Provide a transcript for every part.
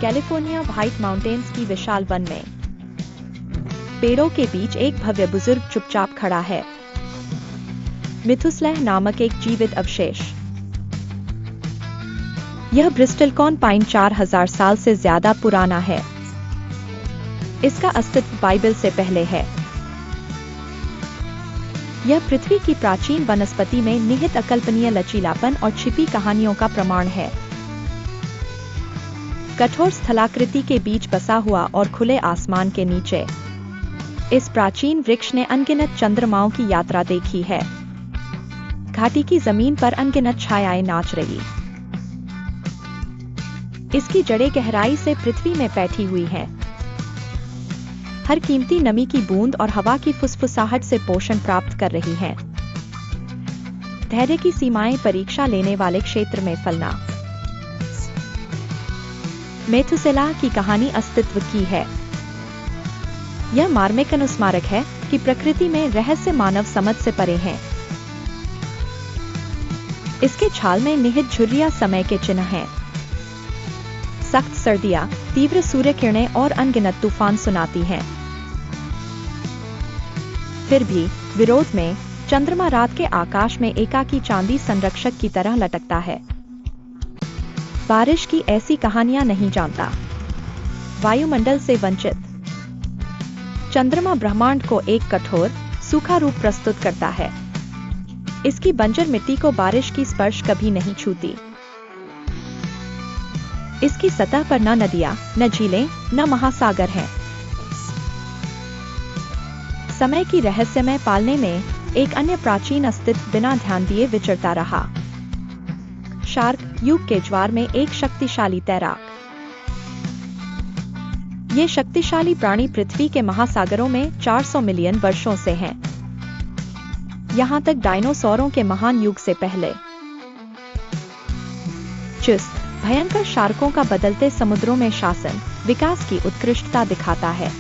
California white mountains की विशाल one में पेड़ों के बीच एक भव्य बुजुर्ग चुपचाप खड़ा है। मिथुसेलह नामक एक जीवित अवशेष। यह ब्रिस्टलकॉन पाइन 4000 साल से ज्यादा पुराना है। इसका अस्तित्व बाइबल से पहले है। यह पृथ्वी की प्राचीन वनस्पति में निहित अकल्पनीय लचीलापन और छिपी कहानियों का प्रमाण है। कठोर स्थलाकृति के बीच बसा हुआ और खुले आसमान के नीचे इस प्राचीन वृक्ष ने अनगिनत चंद्रमाओं की यात्रा देखी है। घाटी की जमीन पर अनगिनत छायाएं नाच रही। इसकी जड़ें गहराई से पृथ्वी में बैठी हुई हैं। हर कीमती नमी की बूंद और हवा की फुसफुसाहट से पोषण प्राप्त कर रही हैं। धैर्य की सीमाएं परीक्षा लेने वाले क्षेत्र में फलना। मेथुसेलह की कहानी अस्तित्व की है। यह मार्मिक अनुस्मारक है कि प्रकृति में रहस्य मानव समझ से परे हैं। इसके छाल में निहित झुर्रियां समय के चिन्ह हैं। सख्त सर्दियां, तीव्र सूर्य किरणें और अनगिनत तूफान सुनाती हैं। फिर भी विरोध में चंद्रमा रात के आकाश में एकाकी चांदी संरक्षक की तरह लटकता है। बारिश की ऐसी कहानियां नहीं जानता। वायुमंडल से वंचित चंद्रमा ब्रह्मांड को एक कठोर, सूखा रूप प्रस्तुत करता है। इसकी बंजर मिट्टी को बारिश की स्पर्श कभी नहीं छूती। इसकी सतह पर न नदियां, न झीलें, न महासागर हैं। समय की रहस्यमय पालने में एक अन्य प्राचीन अस्तित्व बिना ध्यान दिए विचरता रहा। शार्क युग के ज्वार में एक शक्तिशाली तैराक। ये शक्तिशाली प्राणी पृथ्वी के महासागरों में 400 मिलियन वर्षों से हैं। यहां तक डायनासोरों के महान युग से पहले। चुस्त, भयंकर शार्कों का बदलते समुद्रों में शासन विकास की उत्कृष्टता दिखाता है।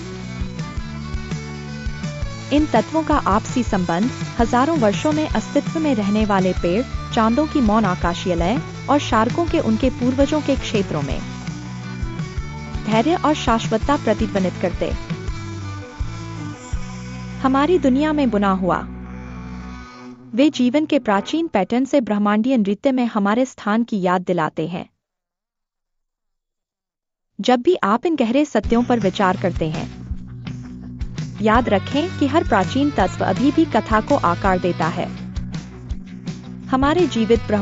इन तत्वों का आपसी संबंध हजारों वर्षों में अस्तित्व में रहने वाले पेड़, चांदों की मौन आकाशीय लय और शार्कों के उनके पूर्वजों के क्षेत्रों में धैर्य और शाश्वतता प्रतिध्वनित करते। हमारी दुनिया में बुना हुआ वे जीवन के प्राचीन पैटर्न से ब्रह्मांडीय नृत्य में हमारे स्थान की याद दिलाते हैं। जब भी आप इन गहरे सत्यों पर विचार करते हैं, याद रखें कि हर प्राचीन तत्व अभी भी कथा को आकार देता है। हमारे जीवित ब्रह्मांड